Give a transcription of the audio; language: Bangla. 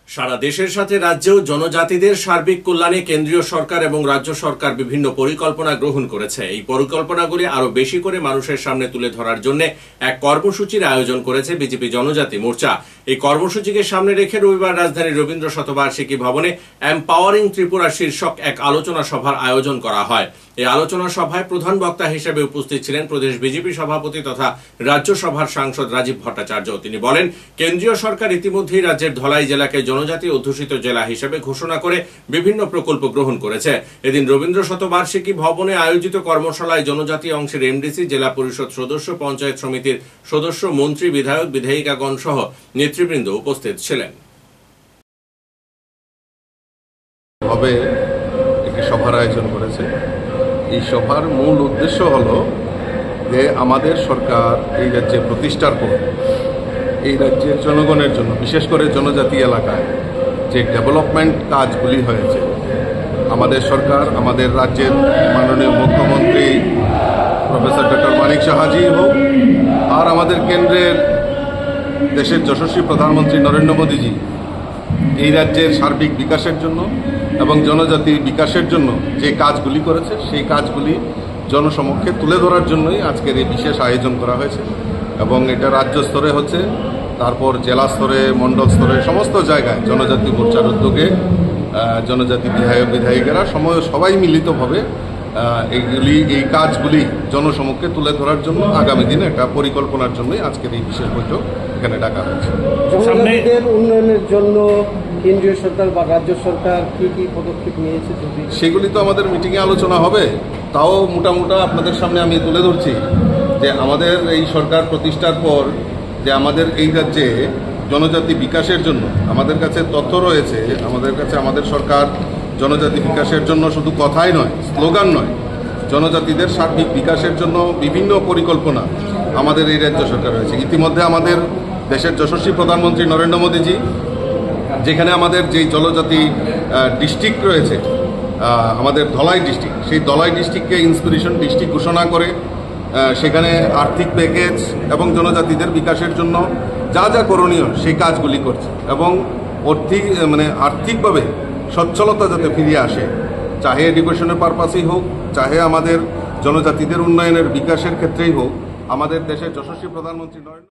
সারা দেশের সাথে রাজ্যেও জনজাতিদের সার্বিক কল্যাণে কেন্দ্রীয় সরকার এবং রাজ্য সরকার বিভিন্ন পরিকল্পনা গ্রহণ করেছে। এই পরিকল্পনাগুলি আরো বেশি করে মানুষের সামনে তুলে ধরার জন্য এক কর্মসূচির আয়োজন করেছে বিজেপি জনজাতি মোর্চা। এই কর্মসূচিকে সামনে রেখে রবিবার রাজধানীর রবীন্দ্র শতবার্ষিকী ভবনে এম্পাওয়ারিং ত্রিপুরা শীর্ষক এক আলোচনা সভার আয়োজন করা হয়। এই আলোচনা সভায় প্রধান বক্তা হিসেবে উপস্থিত ছিলেন প্রদেশ বিজেপি সভাপতি তথা রাজ্যসভার সাংসদ রাজীব ভট্টাচার্য। তিনি বলেন, কেন্দ্রীয় সরকার ইতিমধ্যেই রাজ্যের ধলাই জেলাকে জনজাতি অধ্যুষিত জেলা হিসেবে ঘোষণা করে বিভিন্ন প্রকল্প গ্রহণ করেছে। এদিন রবীন্দ্র শতবার্ষিকী ভবনে আয়োজিত কর্মশালায় জনজাতি অংশের এমডিসি, জেলা পরিষদ সদস্য, পঞ্চায়েত সমিতির সদস্য, মন্ত্রী, বিধায়ক, বিধায়িকাগণ সহ নেতৃবৃন্দ উপস্থিত ছিলেন। একটি সভার আয়োজন করেছে। এই সভার মূল উদ্দেশ্য হলো যে আমাদের সরকার এই রাজ্যে প্রতিষ্ঠার পর এই রাজ্যের জনগণের জন্য, বিশেষ করে জনজাতি এলাকায় যে ডেভেলপমেন্ট কাজগুলি হয়েছে, আমাদের সরকার, আমাদের রাজ্যের মাননীয় মুখ্যমন্ত্রী প্রফেসর ডক্টর মানিক সাহাজি হোক, আর আমাদের কেন্দ্রের দেশের যশস্বী প্রধানমন্ত্রী নরেন্দ্র মোদীজি এই রাজ্যের সার্বিক বিকাশের জন্য এবং জনজাতি বিকাশের জন্য যে কাজগুলি করেছে, সেই কাজগুলি জনসমক্ষে তুলে ধরার জন্যই আজকের এই বিশেষ আয়োজন করা হয়েছে। এবং এটা রাজ্য স্তরে হচ্ছে, তারপর জেলা স্তরে, মণ্ডল স্তরে, সমস্ত জায়গায় জনজাতি মোর্চার উদ্যোগে জনজাতি বিধায়ক, বিধায়িকারা সবাই মিলিতভাবে এই কাজগুলি জনসমক্ষে তুলে ধরার জন্য আগামী দিনে একটা পরিকল্পনার জন্যই আজকের এই বিশেষ বৈঠক এখানে ডাকা হয়েছে। জনজাতিদের উন্নয়নের জন্য কেন্দ্রীয় সরকার বা রাজ্য সরকার কি কি পদক্ষেপ নিয়েছে সেগুলি তো আমাদের মিটিংয়ে আলোচনা হবে। তাও মোটামুটি আপনাদের সামনে আমি তুলে ধরছি যে আমাদের এই সরকার প্রতিষ্ঠার পর যে আমাদের এই রাজ্যে জনজাতি বিকাশের জন্য আমাদের কাছে তথ্য রয়েছে। আমাদের সরকার জনজাতি বিকাশের জন্য শুধু কথাই নয়, স্লোগান নয়, জনজাতিদের সার্বিক বিকাশের জন্য বিভিন্ন পরিকল্পনা আমাদের এই রাজ্য সরকার রয়েছে। ইতিমধ্যে আমাদের দেশের যশস্বী প্রধানমন্ত্রী নরেন্দ্র মোদীজি যেখানে আমাদের যেই জনজাতি ডিস্ট্রিক্ট রয়েছে, আমাদের ধলাই ডিস্ট্রিক্ট, সেই ধলাই ডিস্ট্রিক্টকে ইন্সপিরেশন ডিস্ট্রিক্ট ঘোষণা করে সেখানে আর্থিক প্যাকেজ এবং জনজাতিদের বিকাশের জন্য যা যা করণীয় সেই কাজগুলি করছে। এবং আর্থিকভাবে সচ্ছলতা যাতে ফিরিয়ে আসে, চাহে এডুকেশনের পারপাসেই হোক, চাহে আমাদের জনজাতিদের উন্নয়নের বিকাশের ক্ষেত্রেই হোক, আমাদের দেশের যশস্বী প্রধানমন্ত্রী নরেন্দ্র